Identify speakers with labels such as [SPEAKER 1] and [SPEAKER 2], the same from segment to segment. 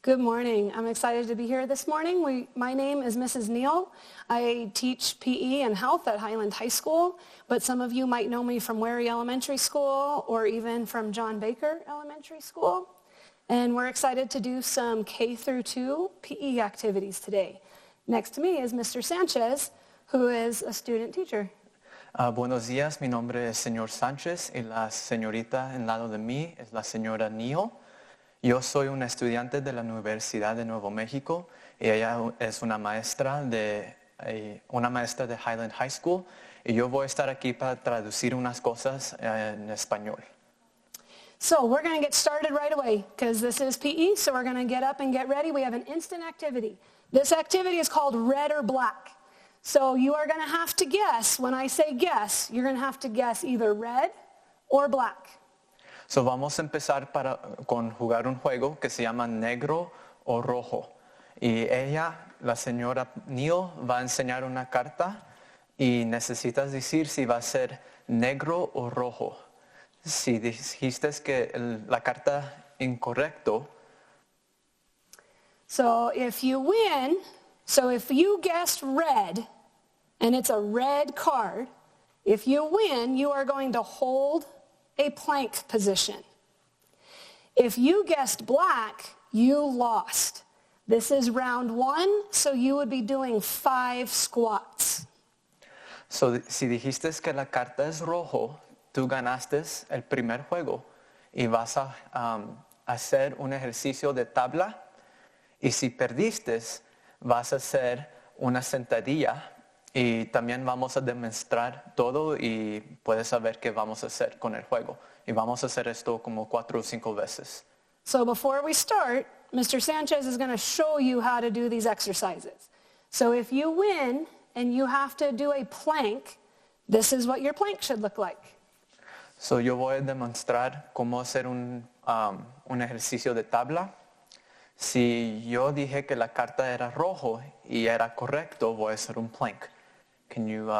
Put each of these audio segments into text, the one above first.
[SPEAKER 1] Good morning. I'm excited to be here this morning. My name is Mrs. Neal. I teach PE and health at Highland High School, but some of you might know me from Wary Elementary School or even from John Baker Elementary School. And we're excited to do some K through 2 PE activities today. Next to me is Mr. Sanchez, who is a student teacher.
[SPEAKER 2] Buenos días, mi nombre es señor Sánchez y la señorita en lado de mí es la señora Neal. Yo soy una estudiante de la Universidad de Nuevo México y ella es una maestra de Highland High School y yo voy a estar aquí para traducir unas cosas en español.
[SPEAKER 1] So we're going to get started right away because this is PE, so we're going to get up and get ready. We have an instant activity. This activity is called red or black. So you are going to have to guess. When I say guess, you're going to have to guess either red or black.
[SPEAKER 2] So vamos a empezar con jugar un juego que se llama negro o rojo. Y ella, la señora Neal, va a enseñar una carta y necesitas decir si va a ser negro o rojo. Si dijiste que la carta incorrecto.
[SPEAKER 1] So if you guessed red and it's a red card, if you win, you are going to hold a plank position. If you guessed black, you lost. This is round 1, so you would be doing 5 squats.
[SPEAKER 2] So si dijiste que la carta es rojo, tú ganaste el primer juego y vas a hacer un ejercicio de tabla y si perdiste, vas a hacer una sentadilla y también vamos a demostrar todo y puedes saber qué vamos a hacer con el juego. Y vamos a hacer esto como 4 o 5 veces.
[SPEAKER 1] So before we start, Mr. Sanchez is going to show you how to do these exercises. So if you win and you have to do a plank, this is what your plank should look like.
[SPEAKER 2] So yo voy a demostrar cómo hacer un ejercicio de tabla. Si yo dije que la carta era rojo y era correcto, voy a hacer un plank. Can you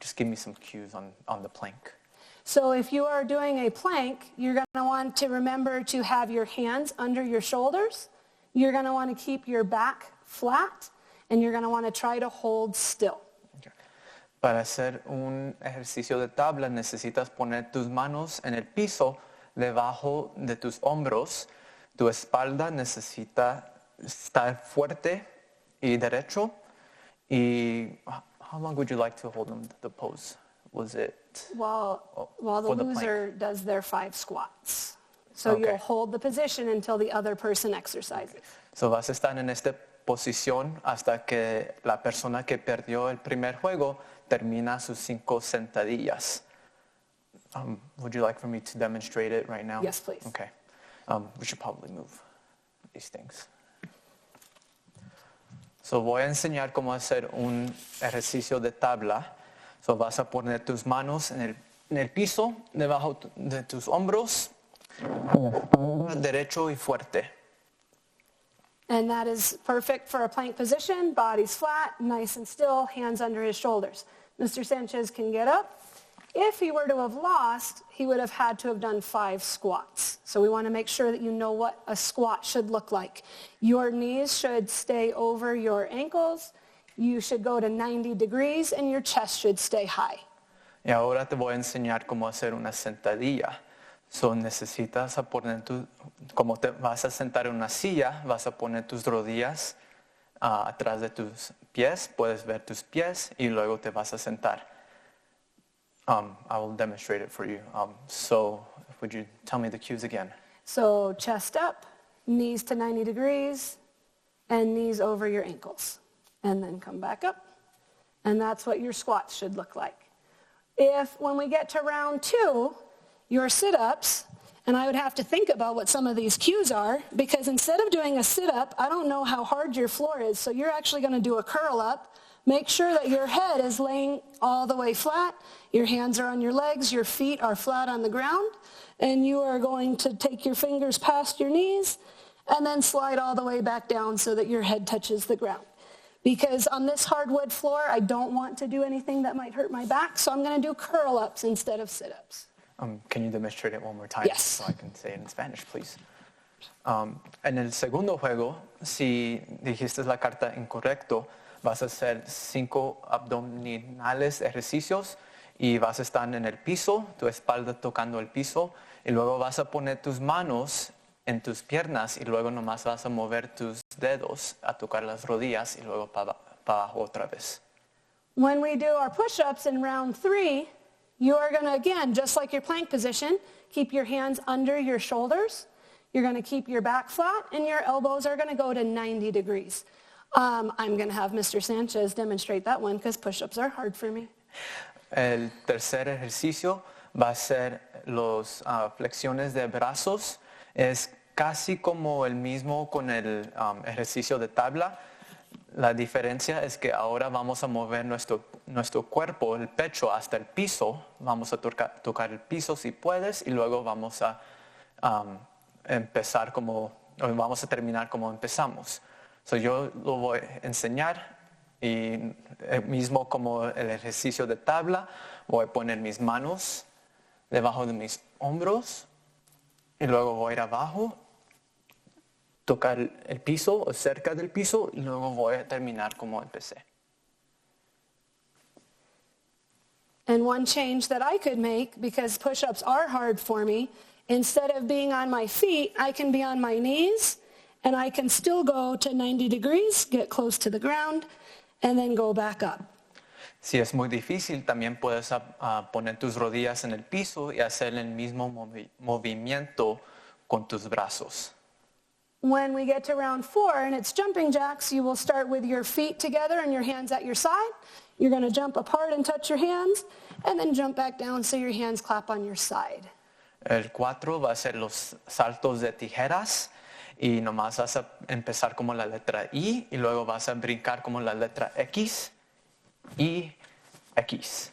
[SPEAKER 2] just give me some cues on the plank?
[SPEAKER 1] So if you are doing a plank, you're going to want to remember to have your hands under your shoulders. You're going to want to keep your back flat, and you're going to want to try to hold still.
[SPEAKER 2] Okay. Para hacer un ejercicio de tabla necesitas poner tus manos en el piso debajo de tus hombros. Tu espalda necesita estar fuerte y derecho. Y how long would you like to hold the pose? Was it?
[SPEAKER 1] While the loser does their 5 squats. So
[SPEAKER 2] Okay.
[SPEAKER 1] You'll hold the position until the other person exercises.
[SPEAKER 2] So vas a estar en esta posición hasta que la persona que perdió el primer juego termina sus 5 sentadillas. Would you like for me to demonstrate it right now?
[SPEAKER 1] Yes, please.
[SPEAKER 2] Okay. We should probably move these things. So voy a enseñar cómo hacer un ejercicio de tabla. So vas a poner tus manos en el piso, debajo de tus hombros, derecho y fuerte.
[SPEAKER 1] And that is perfect for a plank position. Body's flat, nice and still, hands under his shoulders. Mr. Sanchez can get up. If he were to have lost, he would have had to have done 5 squats. So we want to make sure that you know what a squat should look like. Your knees should stay over your ankles. You should go to 90 degrees and your chest should stay high.
[SPEAKER 2] Y ahora te voy a enseñar cómo hacer una sentadilla. So necesitas poner como te vas a sentar en una silla, vas a poner tus rodillas atrás de tus pies, puedes ver tus pies y luego te vas a sentar. I will demonstrate it for you. So would you tell me the cues again?
[SPEAKER 1] So chest up, knees to 90 degrees, and knees over your ankles. And then come back up. And that's what your squats should look like. When we get to round 2, your sit-ups, and I would have to think about what some of these cues are, because instead of doing a sit-up, I don't know how hard your floor is, so you're actually going to do a curl-up. Make sure that your head is laying all the way flat, your hands are on your legs, your feet are flat on the ground, and you are going to take your fingers past your knees and then slide all the way back down so that your head touches the ground. Because on this hardwood floor, I don't want to do anything that might hurt my back, so I'm going to do curl-ups instead of sit-ups.
[SPEAKER 2] Can you demonstrate it one more time?
[SPEAKER 1] Yes.
[SPEAKER 2] So I can say it in Spanish, please. En el segundo juego, si dijiste la carta incorrecto, vas a hacer 5 abdominales ejercicios y vas a estar en el piso, tu espalda tocando el piso, y luego vas a poner tus manos en tus piernas y luego nomás vas a mover tus dedos a tocar las rodillas y luego para abajo otra vez.
[SPEAKER 1] When we do our push-ups in round 3, you are going to, again, just like your plank position, keep your hands under your shoulders. You're going to keep your back flat, and your elbows are going to go to 90 degrees. I'm going to have Mr. Sanchez demonstrate that one because push-ups are hard for me.
[SPEAKER 2] El tercer ejercicio va a ser las flexiones de brazos. Es casi como el mismo con el ejercicio de tabla. La diferencia es que ahora vamos a mover nuestro cuerpo, el pecho, hasta el piso. Vamos a tocar el piso si puedes y luego vamos a vamos a terminar como empezamos. So yo lo voy a enseñar y mismo como el ejercicio de tabla, voy a poner mis manos debajo de mis hombros y luego voy a ir abajo, tocar el piso o cerca del piso y luego voy a terminar como empecé.
[SPEAKER 1] And one change that I could make, because push-ups are hard for me, instead of being on my feet, I can be on my knees, and I can still go to 90 degrees, get close to the ground, and then go back up.
[SPEAKER 2] Si es muy difícil, también puedes poner tus rodillas en el piso y hacer el mismo movimiento con tus brazos.
[SPEAKER 1] When we get to round 4 and it's jumping jacks, you will start with your feet together and your hands at your side. You're going to jump apart and touch your hands, and then jump back down so your hands clap on your side.
[SPEAKER 2] El 4 va a ser los saltos de tijeras y nomás vas a empezar como la letra I y luego vas a brincar como la letra X y X.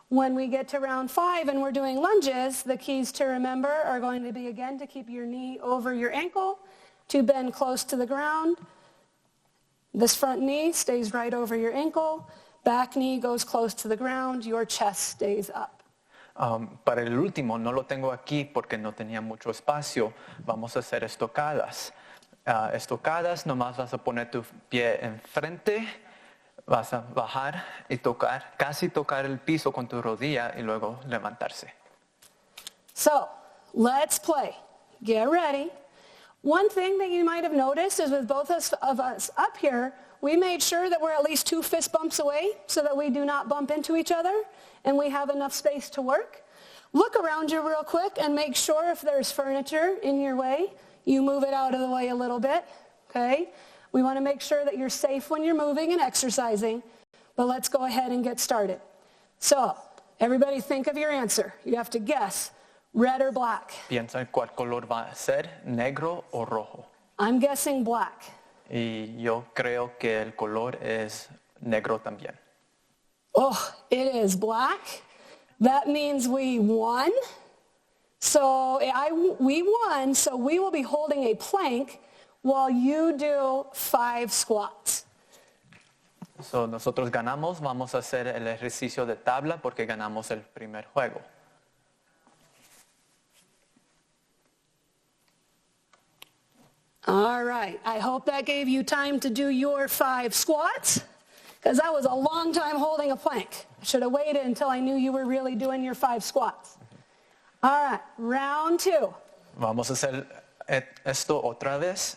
[SPEAKER 1] When we get to round 5 and we're doing lunges, the keys to remember are going to be, again, to keep your knee over your ankle, to bend close to the ground. This front knee stays right over your ankle. Back knee goes close to the ground. Your chest stays up.
[SPEAKER 2] Para el último, no lo tengo aquí porque no tenía mucho espacio. Vamos a hacer estocadas. Estocadas, nomás vas a poner tu pie enfrente, vas a bajar y casi tocar el piso con tu rodilla y luego levantarse.
[SPEAKER 1] So, let's play. Get ready. One thing that you might have noticed is with both of us up here, we made sure that we're at least 2 fist bumps away so that we do not bump into each other and we have enough space to work. Look around you real quick and make sure if there's furniture in your way, you move it out of the way a little bit, okay? We want to make sure that you're safe when you're moving and exercising, but let's go ahead and get started. So, everybody think of your answer. You have to guess, red or black.
[SPEAKER 2] Piensa en cuál color va a ser, negro o rojo.
[SPEAKER 1] I'm guessing black.
[SPEAKER 2] Y yo creo que el color es negro también.
[SPEAKER 1] Oh, it is black. That means we won. So we won, so we will be holding a plank while you do 5 squats.
[SPEAKER 2] So nosotros ganamos, vamos a hacer el ejercicio de tabla porque ganamos el primer juego.
[SPEAKER 1] All right, I hope that gave you time to do your 5 squats, because that was a long time holding a plank. I should have waited until I knew you were really doing your 5 squats. All right, round 2.
[SPEAKER 2] Vamos a hacer esto otra vez.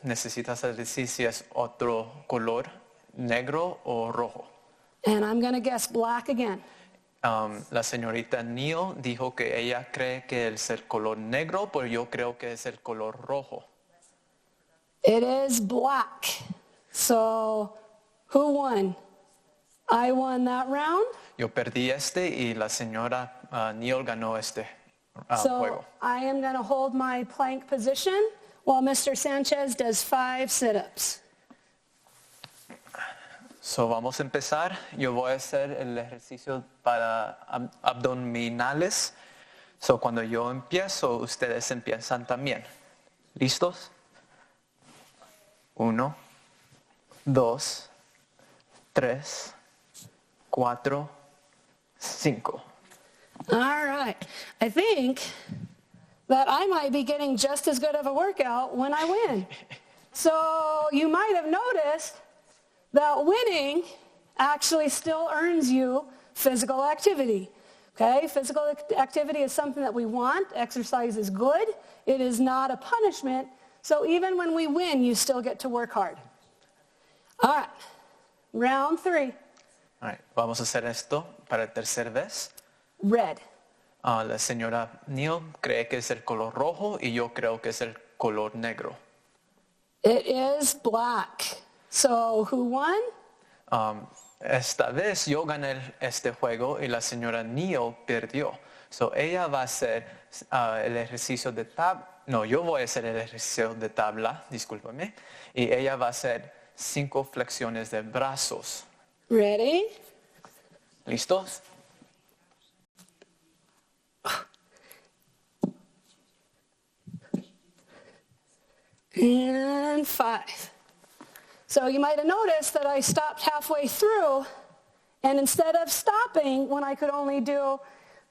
[SPEAKER 2] Necesitas decir si es otro color, negro o rojo.
[SPEAKER 1] And I'm going to guess black again.
[SPEAKER 2] La señorita Neil dijo que ella cree que es el color negro, pero yo creo que es el color rojo.
[SPEAKER 1] It is black. So, who won? I won that round.
[SPEAKER 2] Yo perdí y la señora Neil ganó
[SPEAKER 1] So,
[SPEAKER 2] juego.
[SPEAKER 1] I am going to hold my plank position while Mr. Sanchez does 5 sit-ups.
[SPEAKER 2] So vamos a empezar. Yo voy a hacer el ejercicio para abdominales. So cuando yo empiezo, ustedes empiezan también. ¿Listos? 1, 2, 3, 4, 5.
[SPEAKER 1] All right. I think that I might be getting just as good of a workout when I win. So you might have noticed that winning actually still earns you physical activity. Okay, physical activity is something that we want. Exercise is good. It is not a punishment. So even when we win, you still get to work hard. All right, round 3.
[SPEAKER 2] All right, vamos a hacer esto para el tercer vez.
[SPEAKER 1] Red.
[SPEAKER 2] La señora Neal cree que es el color rojo y yo creo que es el color negro.
[SPEAKER 1] It is black. So who won?
[SPEAKER 2] Esta vez yo gané este juego y la señora Neal perdió. So ella va a hacer el ejercicio de tabla. No, yo voy a hacer el ejercicio de tabla, discúlpame. Y ella va a hacer 5 flexiones de brazos.
[SPEAKER 1] Ready?
[SPEAKER 2] ¿Listos?
[SPEAKER 1] And 5. So you might have noticed that I stopped halfway through, and instead of stopping when I could only do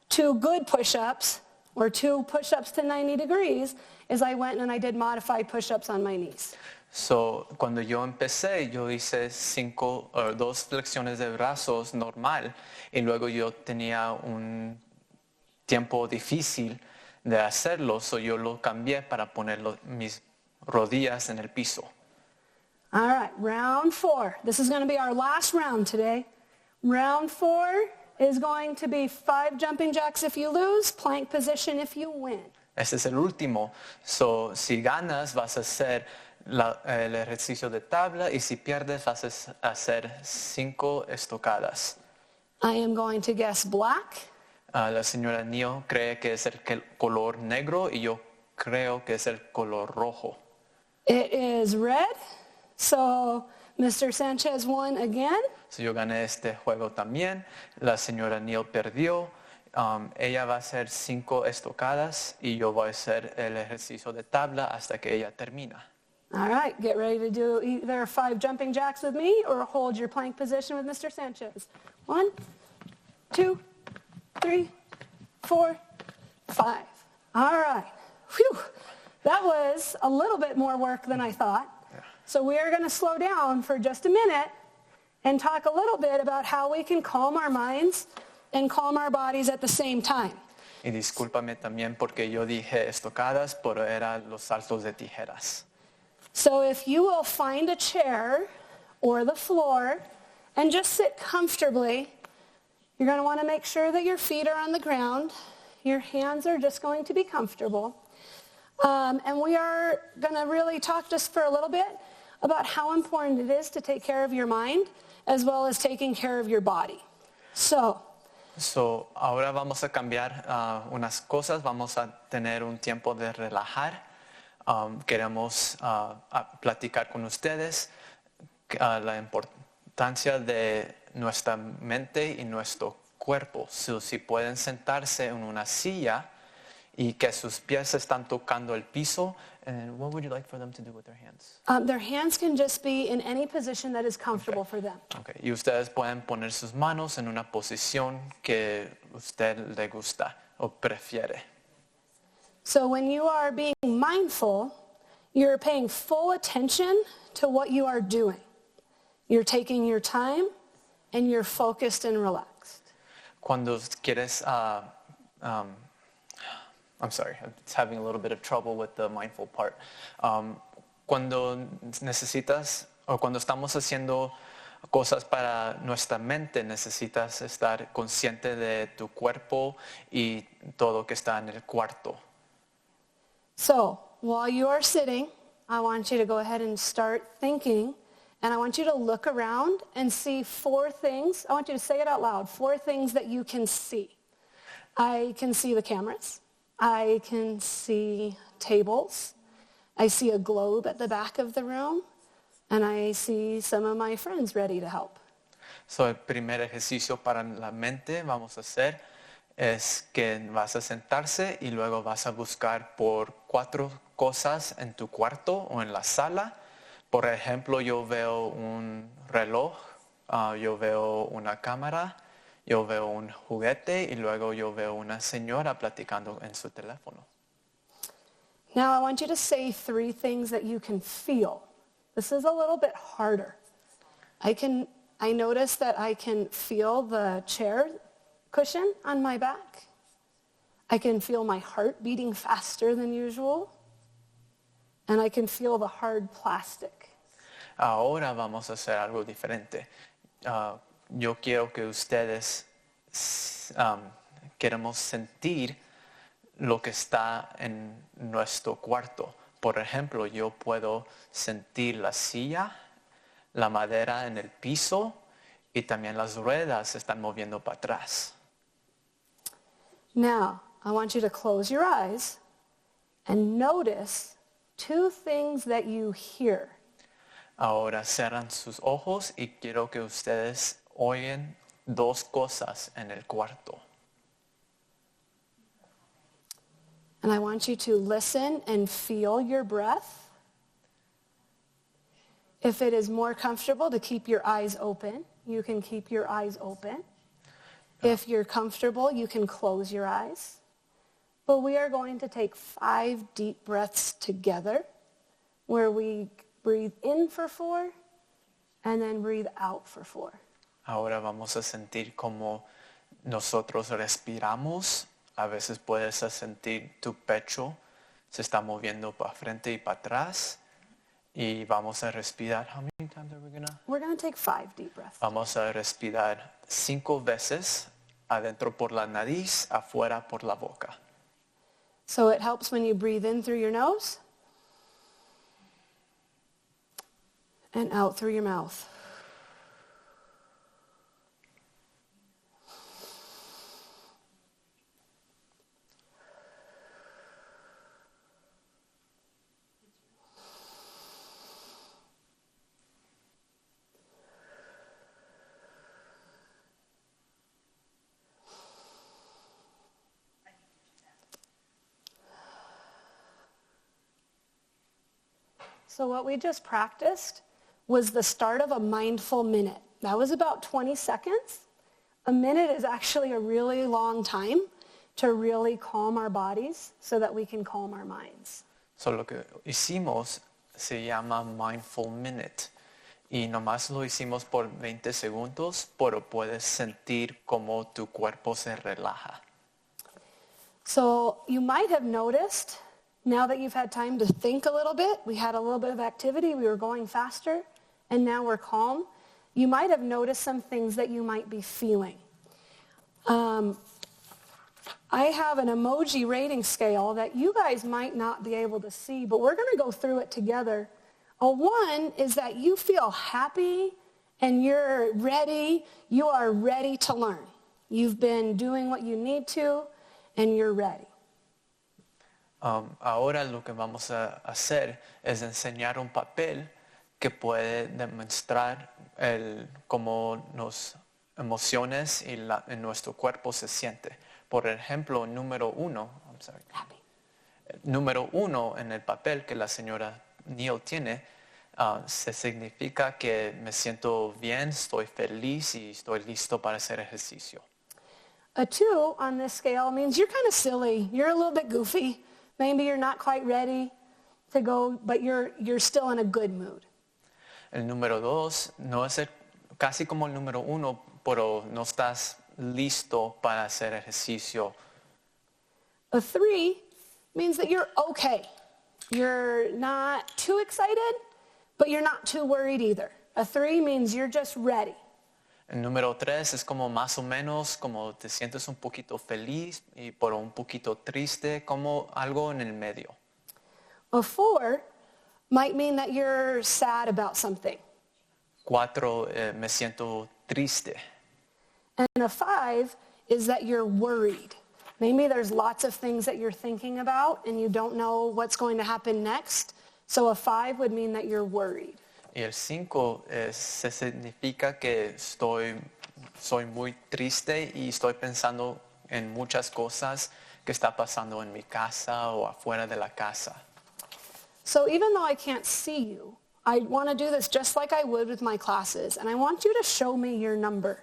[SPEAKER 1] 2 good push-ups or 2 push-ups to 90 degrees, is I went and I did modified push-ups on my knees.
[SPEAKER 2] So, cuando yo empecé, yo hice 2 flexiones de brazos normal y luego yo tenía un tiempo difícil de hacerlo, so yo lo cambié para poner mis rodillas en el piso.
[SPEAKER 1] All right, round 4. This is going to be our last round today. Round 4 is going to be 5 jumping jacks if you lose, plank position if you win.
[SPEAKER 2] Este es el último. So, si ganas, vas a hacer el ejercicio de tabla y si pierdes, vas a hacer 5 estocadas.
[SPEAKER 1] I am going to guess black.
[SPEAKER 2] La señora Neal cree que es el color negro y yo creo que es el color rojo.
[SPEAKER 1] It is red. So Mr. Sanchez won again.
[SPEAKER 2] So yo gané este juego también. La señora Neal perdió. Ella va a hacer 5 estocadas y yo voy a hacer el ejercicio de tabla hasta que ella termina.
[SPEAKER 1] All right, get ready to do either 5 jumping jacks with me or hold your plank position with Mr. Sanchez. 1, 2, 3, 4, 5. All right. Whew. That was a little bit more work than I thought.
[SPEAKER 2] Yeah.
[SPEAKER 1] So we are going to slow down for just a minute and talk a little bit about how we can calm our minds and calm our bodies at the same time.
[SPEAKER 2] Y discúlpame también porque yo dije estocadas, pero eran los saltos de tijeras.
[SPEAKER 1] So if you will find a chair or the floor and just sit comfortably, you're going to want to make sure that your feet are on the ground. Your hands are just going to be comfortable. And we are going to really talk just for a little bit about how important it is to take care of your mind as well as taking care of your body. So
[SPEAKER 2] ahora vamos a cambiar unas cosas. Vamos a tener un tiempo de relajar. Queremos platicar con ustedes la importancia de nuestra mente y nuestro cuerpo. Si pueden sentarse en una silla y que sus pies están tocando el piso. And what would you like for them to do with their hands?
[SPEAKER 1] Their hands can just be in any position that is comfortable for them.
[SPEAKER 2] Okay. Y ustedes pueden poner sus manos en una posición que usted le gusta o prefiere.
[SPEAKER 1] So when you are being mindful, you're paying full attention to what you are doing. You're taking your time and you're focused and relaxed.
[SPEAKER 2] Cuando quieres I'm sorry, I'm just having a little bit of trouble with the mindful part. Cuando necesitas o cuando estamos haciendo cosas para nuestra mente, necesitas estar consciente de tu cuerpo y todo que está en el cuarto.
[SPEAKER 1] So while you are sitting, I want you to go ahead and start thinking, and I want you to look around and see 4 things. I want you to say it out loud, 4 things that you can see. I can see the cameras. I can see tables. I see a globe at the back of the room. And I see some of my friends ready to help.
[SPEAKER 2] So el primer ejercicio para la mente vamos a hacer es que vas a sentarse y luego vas a buscar por 4 cosas en tu cuarto o en la sala. Por ejemplo, yo veo un reloj, yo veo una cámara, yo veo un juguete y luego yo veo una señora platicando en su teléfono.
[SPEAKER 1] Now I want you to say 3 things that you can feel. This is a little bit harder. I notice that I can feel the chair cushion on my back. I can feel my heart beating faster than usual. And I can feel the hard plastic.
[SPEAKER 2] Ahora vamos a hacer algo diferente. Yo quiero que ustedes queremos sentir lo que está en nuestro cuarto. Por ejemplo, yo puedo sentir la silla, la madera en el piso y también las ruedas se están moviendo para atrás.
[SPEAKER 1] Now, I want you to close your eyes and notice 2 things that you hear.
[SPEAKER 2] Ahora cierran sus ojos y quiero que ustedes oyen 2 cosas en el cuarto.
[SPEAKER 1] And I want you to listen and feel your breath. If it is more comfortable to keep your eyes open, you can keep your eyes open. If you're comfortable, you can close your eyes. But we are going to take 5 deep breaths together where we breathe in for 4 and then breathe out for 4.
[SPEAKER 2] Ahora vamos a sentir como nosotros respiramos. A veces puedes sentir tu pecho se está moviendo para frente y para atrás. Y vamos a respirar. How many times are we gonna?
[SPEAKER 1] We're going to take 5 deep breaths.
[SPEAKER 2] Vamos a respirar 5 veces, adentro por la nariz, afuera por la boca.
[SPEAKER 1] So it helps when you breathe in through your nose and out through your mouth. So what we just practiced was the start of a mindful minute. That was about 20 seconds. A minute is actually a really long time to really calm our bodies so that we can calm our minds.
[SPEAKER 2] So lo que hicimos se llama Mindful Minute. Y nomás lo hicimos por 20 segundos, pero puedes sentir cómo tu cuerpo se relaja.
[SPEAKER 1] So you might have noticed, now that you've had time to think a little bit, we had a little bit of activity, we were going faster, and now we're calm. You might have noticed some things that you might be feeling. I have an emoji rating scale that you guys might not be able to see, but we're going to go through it together. A 1 is that you feel happy and you're ready. You are ready to learn. You've been doing what you need to, and you're ready.
[SPEAKER 2] Ahora lo que vamos a hacer es enseñar un papel que puede demostrar cómo las emociones y en nuestro cuerpo se siente. Por ejemplo, número 1 en el papel que la señora Neal tiene, se significa que me siento bien, estoy feliz y estoy listo para hacer ejercicio.
[SPEAKER 1] A 2 on this scale means you're kind of silly. You're a little bit goofy. Maybe you're not quite ready to go, but you're still in a good mood.
[SPEAKER 2] El número 2 no es casi como el número 1, pero no estás listo para hacer ejercicio.
[SPEAKER 1] A 3 means that you're okay. You're not too excited, but you're not too worried either. A 3 means you're just ready.
[SPEAKER 2] El número 3 es como más o menos como te sientes un poquito feliz y por un poquito triste, como algo en el medio.
[SPEAKER 1] A 4 might mean that you're sad about something.
[SPEAKER 2] 4, me siento triste.
[SPEAKER 1] And a 5 is that you're worried. Maybe there's lots of things that you're thinking about and you don't know what's going to happen next. So a 5 would mean that you're worried.
[SPEAKER 2] Y el 5 se significa que soy muy triste y estoy pensando en muchas cosas que está pasando en mi casa o afuera de la casa.
[SPEAKER 1] So even though I can't see you, I want to do this just like I would with my classes. And I want you to show me your number.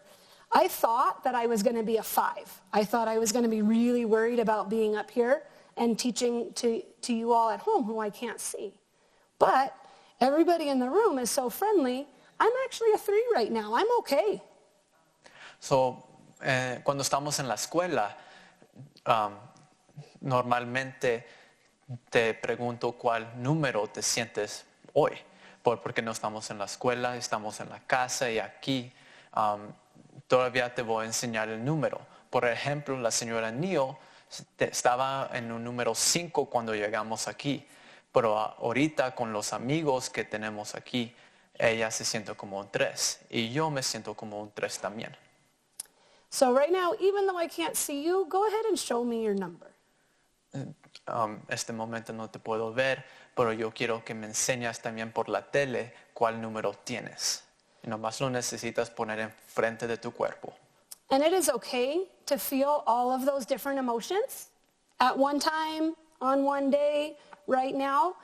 [SPEAKER 1] I thought that I was going to be a 5. I thought I was going to be really worried about being up here. and teaching to you all at home who I can't see. But everybody in the room is so friendly. I'm actually a 3 right now. I'm okay.
[SPEAKER 2] So, cuando estamos en la escuela, normalmente te pregunto cuál número te sientes hoy, porque no estamos en la escuela, estamos en la casa y aquí todavía te voy a enseñar el número. Por ejemplo, la señora Neal estaba en un número 5 cuando llegamos aquí, pero ahorita con los amigos que tenemos aquí, ella se siente como un 3 y yo me siento como un 3 también.
[SPEAKER 1] So right now, even though I can't see you, go ahead and show me your number.
[SPEAKER 2] Este momento no te puedo ver, pero yo quiero que me enseñas también por la tele cuál número tienes. Y nomás lo necesitas poner enfrente de tu cuerpo.
[SPEAKER 1] And it is okay to feel all of those different emotions at one time, on one day, right now.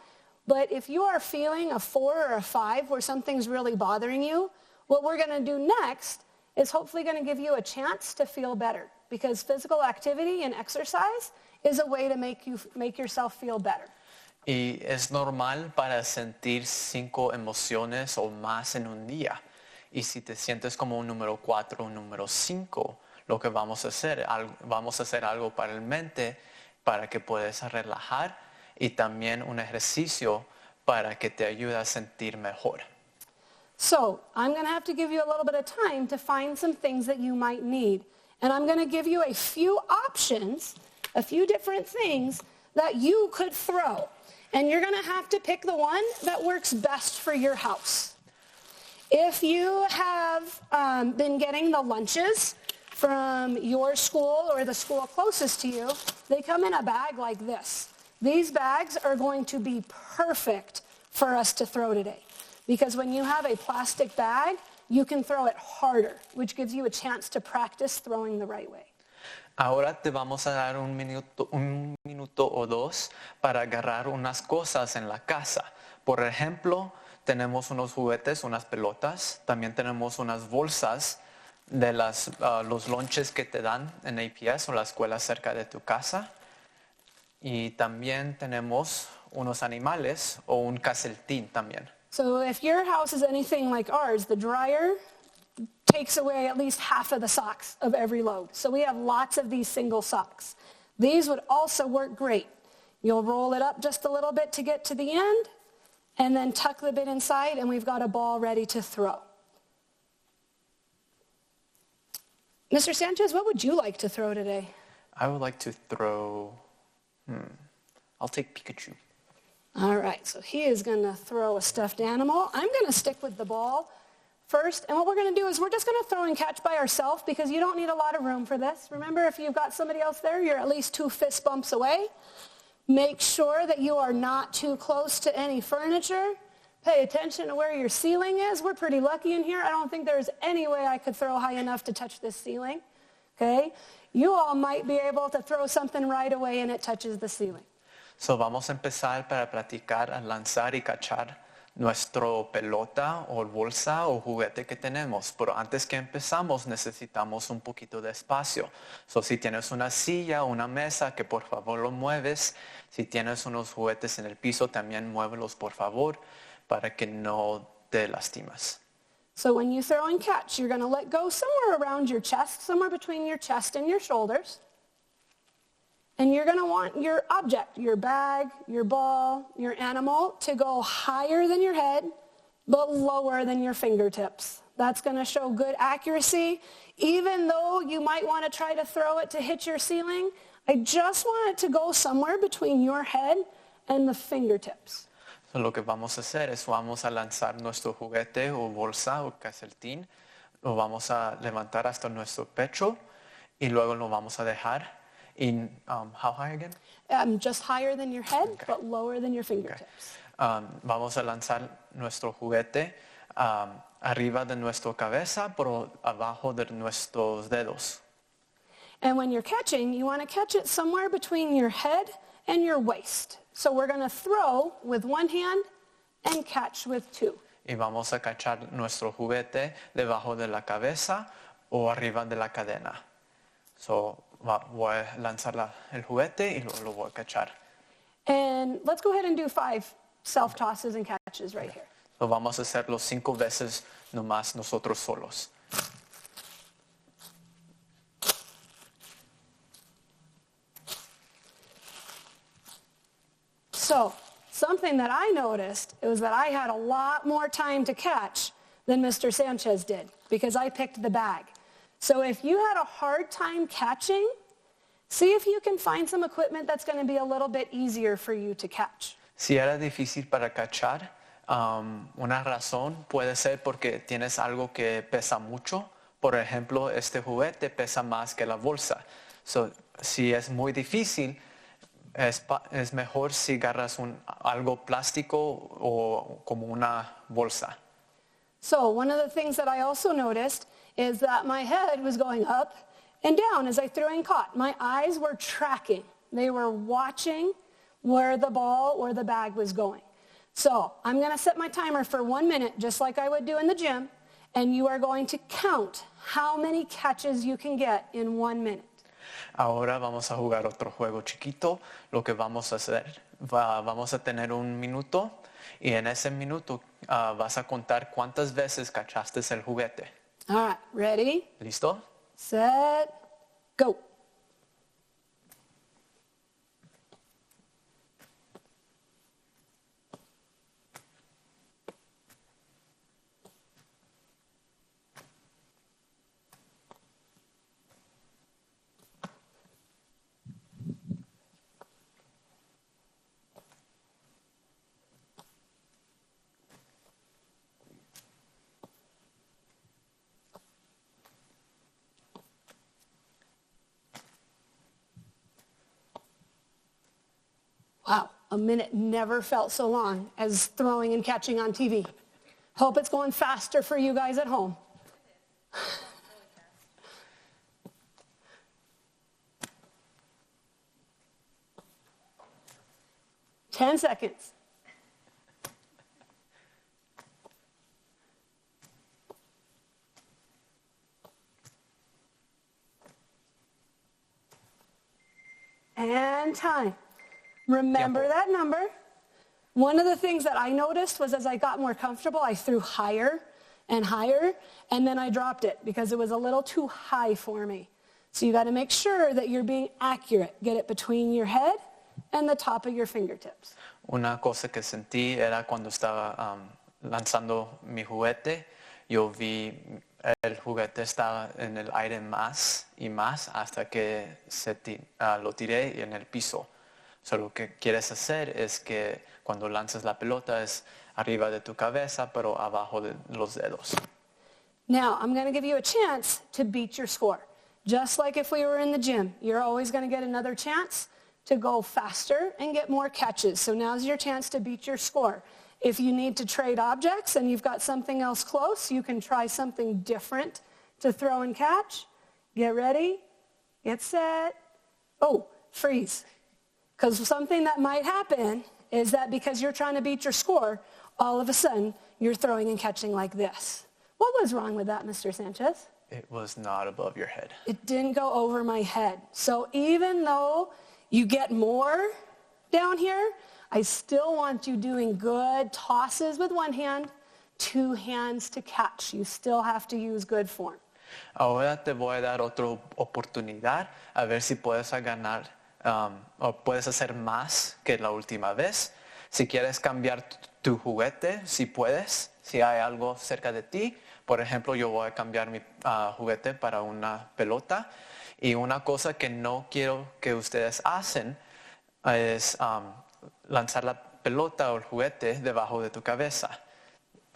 [SPEAKER 1] But if you are feeling a 4 or a 5 where something's really bothering you, what we're going to do next is hopefully going to give you a chance to feel better, because physical activity and exercise is a way to make yourself feel better.
[SPEAKER 2] Y es normal para sentir 5 emociones o más en un día. Y si te sientes como un número 4 o un número 5, lo que vamos a hacer algo para el mente para que puedas relajar y también un ejercicio para que te ayude a sentir mejor.
[SPEAKER 1] So I'm going to have to give you a little bit of time to find some things that you might need. And I'm going to give you a few options, a few different things that you could throw. And you're going to have to pick the one that works best for your house. If you have been getting the lunches from your school or the school closest to you, they come in a bag like this. These bags are going to be perfect for us to throw today. Because when you have a plastic bag, you can throw it harder, which gives you a chance to practice throwing the right way.
[SPEAKER 2] Ahora te vamos a dar un minuto o dos para agarrar unas cosas en la casa. Por ejemplo, tenemos unos juguetes, unas pelotas. También tenemos unas bolsas de los lunches que te dan en APS o la escuela cerca de tu casa. Y también tenemos unos animales o un caseltín también.
[SPEAKER 1] So if your house is anything like ours, the dryer takes away at least half of the socks of every load. So we have lots of these single socks. These would also work great. You'll roll it up just a little bit to get to the end, and then tuck the bit inside, and we've got a ball ready to throw. Mr. Sanchez, what would you like to throw today?
[SPEAKER 2] I would like to throw, I'll take Pikachu.
[SPEAKER 1] All right, so he is going to throw a stuffed animal. I'm going to stick with the ball first, and what we're going to do is we're just going to throw and catch by ourselves because you don't need a lot of room for this. Remember, if you've got somebody else there, you're at least 2 fist bumps away. Make sure that you are not too close to any furniture. Pay attention to where your ceiling is. We're pretty lucky in here. I don't think there's any way I could throw high enough to touch this ceiling. Okay? You all might be able to throw something right away and it touches the ceiling.
[SPEAKER 2] So vamos a empezar para practicar a lanzar y cachar nuestro pelota o bolsa o juguete que tenemos. Pero antes que empezamos necesitamos un poquito de espacio. So si tienes una silla o una mesa, que por favor lo mueves. Si tienes unos juguetes en el piso, también muévelos por favor para que no te lastimas.
[SPEAKER 1] So when you throw and catch, you're going to let go somewhere around your chest, somewhere between your chest and your shoulders. And you're going to want your object, your bag, your ball, your animal, to go higher than your head, but lower than your fingertips. That's going to show good accuracy. Even though you might want to try to throw it to hit your ceiling, I just want it to go somewhere between your head and the fingertips.
[SPEAKER 2] So lo que vamos a hacer es vamos a lanzar nuestro juguete o bolsa o caseltín, lo vamos a levantar hasta nuestro pecho y luego lo vamos a dejar. In how high again?
[SPEAKER 1] Just higher than your head,
[SPEAKER 2] Okay.
[SPEAKER 1] but lower than your fingertips.
[SPEAKER 2] Okay. Vamos a lanzar nuestro juguete arriba de nuestra cabeza, pero abajo de nuestros dedos.
[SPEAKER 1] And when you're catching, you want to catch it somewhere between your head and your waist. So we're going to throw with one hand and catch with 2.
[SPEAKER 2] Y vamos a cachar nuestro juguete debajo de la cabeza o arriba de la cadena. So voy a lanzar el juguete y lo voy a cachar.
[SPEAKER 1] And let's go ahead and do 5 self-tosses and catches right here.
[SPEAKER 2] So vamos a hacerlo 5 veces nomás nosotros solos.
[SPEAKER 1] So something that I noticed was that I had a lot more time to catch than Mr. Sanchez did because I picked the bag. So if you had a hard time catching, see if you can find some equipment that's going to be a little bit easier for you to catch.
[SPEAKER 2] Si era difícil para cachar, una razón puede ser porque tienes algo que pesa mucho. Por ejemplo, este juguete pesa más que la bolsa. So, si es muy difícil, es mejor si agarras algo plástico o como una bolsa.
[SPEAKER 1] So one of the things that I also noticed is that my head was going up and down as I threw and caught. My eyes were tracking. They were watching where the ball or the bag was going. So I'm going to set my timer for 1 minute, just like I would do in the gym, and you are going to count how many catches you can get in 1 minute.
[SPEAKER 2] Ahora vamos a jugar otro juego chiquito. Lo que vamos a hacer, vamos a tener 1 minuto y en ese minuto vas a contar cuántas veces cachaste el juguete.
[SPEAKER 1] All right, ready,
[SPEAKER 2] ¿Listo?
[SPEAKER 1] set, go. Wow, a minute never felt so long as throwing and catching on TV. Hope it's going faster for you guys at home. Ten seconds. And time. Remember that number. One of the things that I noticed was as I got more comfortable, I threw higher and higher, and then I dropped it because it was a little too high for me. So you got to make sure that you're being accurate. Get it between your head and the top of your fingertips.
[SPEAKER 2] Una cosa que sentí era cuando estaba lanzando mi juguete, yo vi el juguete estaba en el aire más y más hasta que lo tiré en el piso. So, lo que quieres hacer es que cuando lanzas la pelota es arriba de tu cabeza, pero abajo de los dedos.
[SPEAKER 1] Now, I'm going to give you a chance to beat your score. Just like if we were in the gym, you're always going to get another chance to go faster and get more catches. So now's your chance to beat your score. If you need to trade objects and you've got something else close, you can try something different to throw and catch. Get ready, get set. Oh, freeze. Because something that might happen is that because you're trying to beat your score, all of a sudden you're throwing and catching like this. What was wrong with that, Mr. Sanchez?
[SPEAKER 2] It was not above your head.
[SPEAKER 1] It didn't go over my head. So even though you get more down here, I still want you doing good tosses with one hand, 2 hands to catch. You still have to use good form.
[SPEAKER 2] Ahora te voy a dar otra oportunidad a ver si puedes ganar o puedes hacer más que la última vez. Si quieres cambiar tu juguete, si puedes, si hay algo cerca de ti. Por ejemplo, yo voy a cambiar mi juguete para una pelota. Y una cosa que no quiero que ustedes hacen es lanzar la pelota o el juguete debajo de tu cabeza.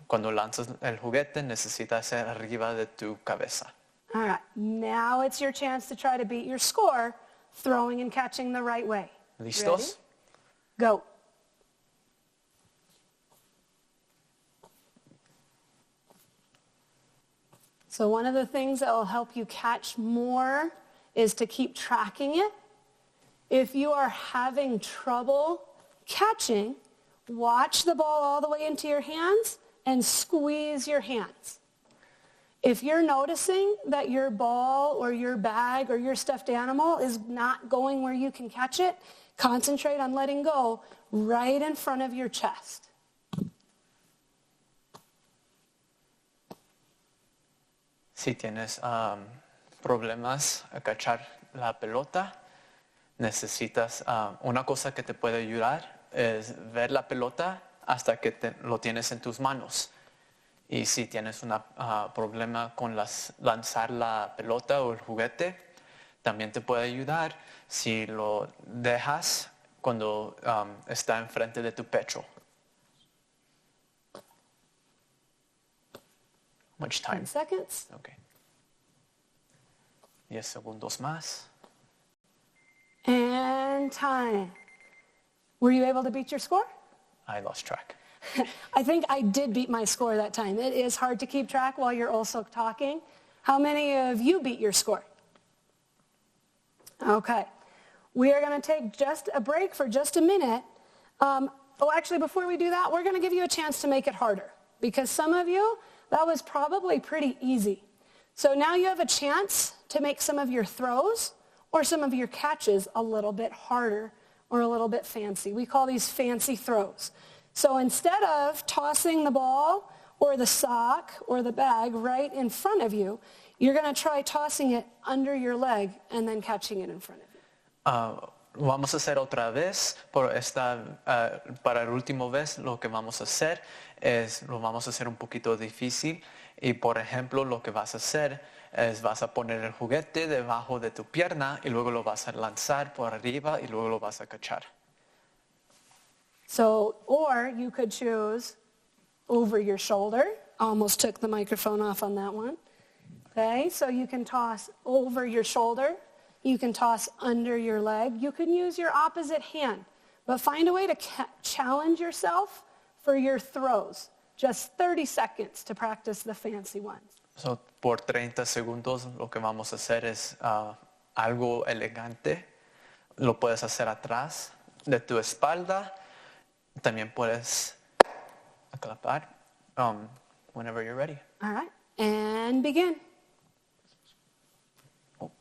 [SPEAKER 2] Cuando lanzas el juguete, necesitas ser arriba de tu cabeza.
[SPEAKER 1] All right, now it's your chance to try to beat your score, throwing and catching the right way.
[SPEAKER 2] ¿Listos?
[SPEAKER 1] Ready? Go. So one of the things that will help you catch more is to keep tracking it. If you are having trouble catching, watch the ball all the way into your hands and squeeze your hands. If you're noticing that your ball or your bag or your stuffed animal is not going where you can catch it, concentrate on letting go right in front of your chest.
[SPEAKER 2] Si tienes problemas a cachar la pelota, necesitas, una cosa que te puede ayudar es ver la pelota hasta que lo tienes en tus manos. Y si tienes un problema con lanzar la pelota o el juguete, también te puede ayudar si lo dejas cuando está enfrente de tu pecho. Much time?
[SPEAKER 1] 10 seconds.
[SPEAKER 2] Okay. 10 segundos más.
[SPEAKER 1] And time. Were you able to beat your score?
[SPEAKER 2] I lost track.
[SPEAKER 1] I think I did beat my score that time. It is hard to keep track while you're also talking. How many of you beat your score? Okay. We are going to take just a break for just a minute. Actually, before we do that, we're going to give you a chance to make it harder. Because some of you, that was probably pretty easy. So now you have a chance to make some of your throws or some of your catches a little bit harder or a little bit fancy. We call these fancy throws. So instead of tossing the ball or the sock or the bag right in front of you, you're going to try tossing it under your leg and then catching it in front of you.
[SPEAKER 2] Vamos a hacer otra vez, para el último vez lo que vamos a hacer lo vamos a hacer un poquito difícil y por ejemplo lo que vas a hacer es vas a poner el juguete debajo de tu pierna y luego lo vas a lanzar por arriba y luego lo vas a cachar.
[SPEAKER 1] So, or you could choose over your shoulder. Almost took the microphone off on that one. Okay, so you can toss over your shoulder. You can toss under your leg. You can use your opposite hand. But find a way to challenge yourself for your throws. Just 30 seconds to practice the fancy ones.
[SPEAKER 2] So, por 30 segundos lo que vamos a hacer es algo elegante. Lo puedes hacer atrás de tu espalda. También puedes aclapar whenever you're ready.
[SPEAKER 1] All right, and begin.
[SPEAKER 2] Oh.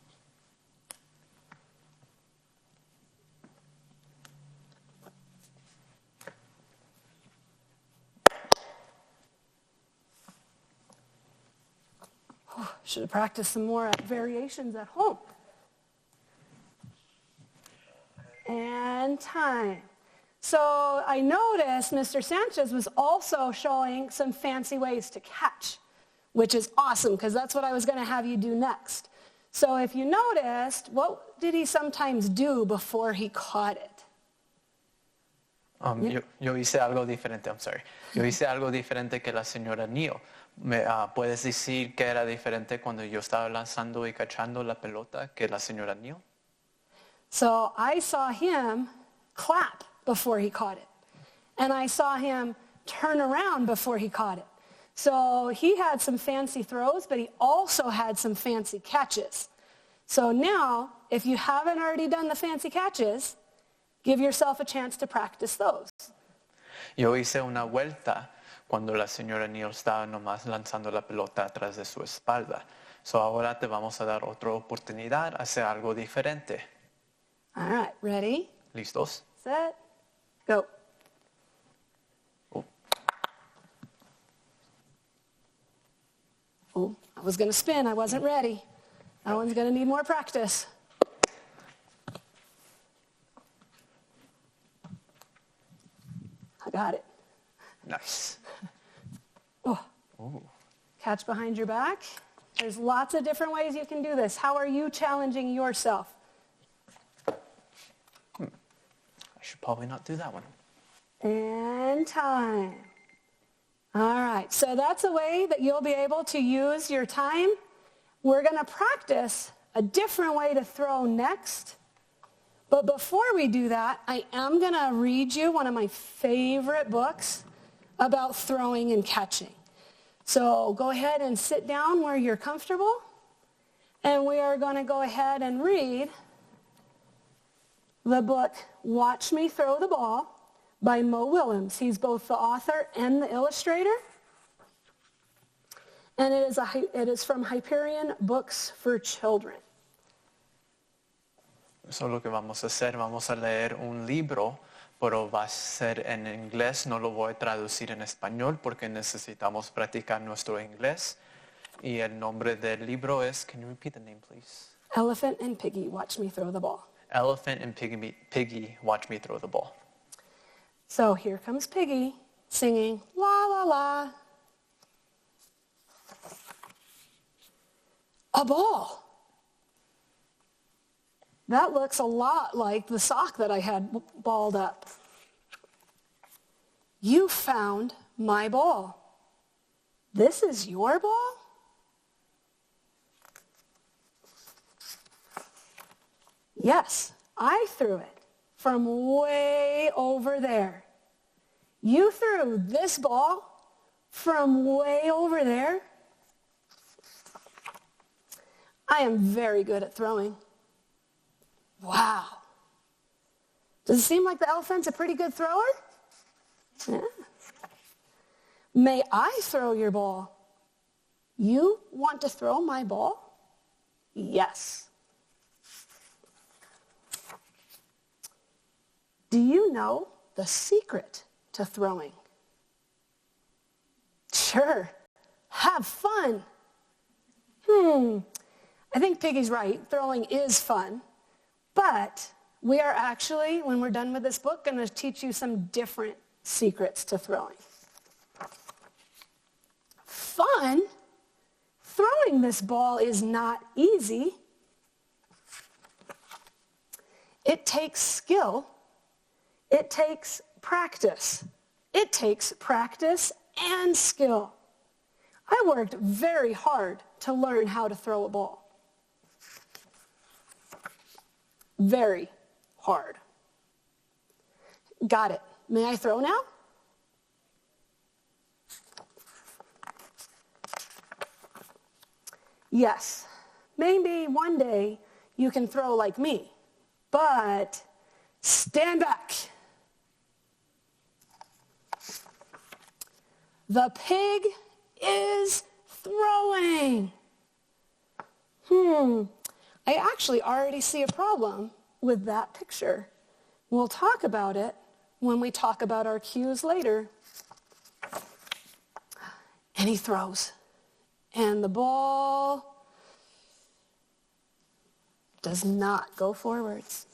[SPEAKER 1] Should have practiced some more variations at home. And time. So I noticed Mr. Sanchez was also showing some fancy ways to catch, which is awesome because that's what I was going to have you do next. So if you noticed, what did he sometimes do before he caught it?
[SPEAKER 2] Yo hice algo diferente, I'm sorry. Yo hice algo diferente que la señora Neal. ¿Puedes decir que era diferente cuando yo estaba lanzando y cachando la pelota que la señora Neal?
[SPEAKER 1] So I saw him clap before he caught it. And I saw him turn around before he caught it. So he had some fancy throws, but he also had some fancy catches. So now, if you haven't already done the fancy catches, give yourself a chance to practice those.
[SPEAKER 2] Yo hice una vuelta cuando la señora Neal estaba nomás lanzando la pelota atrás de su espalda. So ahora te vamos a dar otra oportunidad a hacer algo diferente.
[SPEAKER 1] All right, ready?
[SPEAKER 2] ¿Listos?
[SPEAKER 1] Set, go. Oh, I was going to spin. I wasn't ready. That one's going to need more practice. I got it.
[SPEAKER 2] Nice.
[SPEAKER 1] Oh.
[SPEAKER 2] Ooh.
[SPEAKER 1] Catch behind your back. There's lots of different ways you can do this. How are you challenging yourself?
[SPEAKER 2] I should probably not do that one.
[SPEAKER 1] And time. All right, so that's a way that you'll be able to use your time. We're going to practice a different way to throw next. But before we do that, I am going to read you one of my favorite books about throwing and catching. So go ahead and sit down where you're comfortable. And we are going to go ahead and read the book, Watch Me Throw the Ball, by Mo Willems. He's both the author and the illustrator. and it is from Hyperion Books for Children.
[SPEAKER 2] Eso es lo que vamos a hacer. Vamos a leer un libro, pero va a ser en inglés. No lo voy a traducir en español porque necesitamos practicar nuestro inglés. Y el nombre del libro es, can you repeat the name, please?
[SPEAKER 1] Elephant and Piggy, Watch Me Throw the Ball.
[SPEAKER 2] Elephant and Piggy, Watch Me Throw the Ball.
[SPEAKER 1] So here comes Piggy singing, la, la, la. A ball. That looks a lot like the sock that I had balled up. You found my ball. This is your ball? Yes, I threw it from way over there. You threw this ball from way over there? I am very good at throwing. Wow. Does it seem like the elephant's a pretty good thrower? Yeah. May I throw your ball? You want to throw my ball? Yes. Do you know the secret to throwing? Sure. Have fun. I think Piggy's right. Throwing is fun. But we are actually, when we're done with this book, going to teach you some different secrets to throwing. Fun? Throwing this ball is not easy. It takes skill. It takes practice. It takes practice and skill. I worked very hard to learn how to throw a ball. Very hard. Got it. May I throw now? Yes. Maybe one day you can throw like me, but stand back. The pig is throwing. I actually already see a problem with that picture. We'll talk about it when we talk about our cues later. And he throws. And the ball does not go forwards.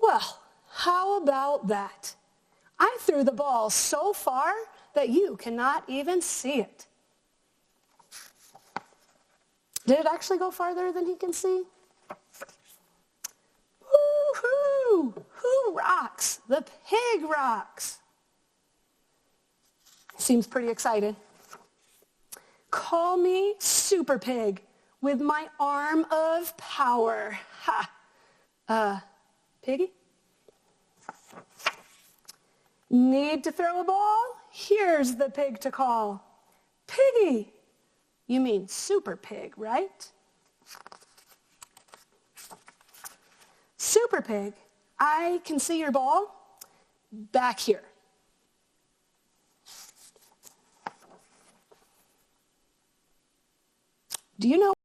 [SPEAKER 1] Well, how about that? I threw the ball so far that you cannot even see it. Did it actually go farther than he can see? Woo-hoo! Who rocks? The pig rocks. Seems pretty excited. Call me Super Pig with my arm of power. Ha! Piggy? Need to throw a ball? Here's the pig to call. Piggy! You mean Super Pig, right? Super Pig, I can see your ball back here. Do you know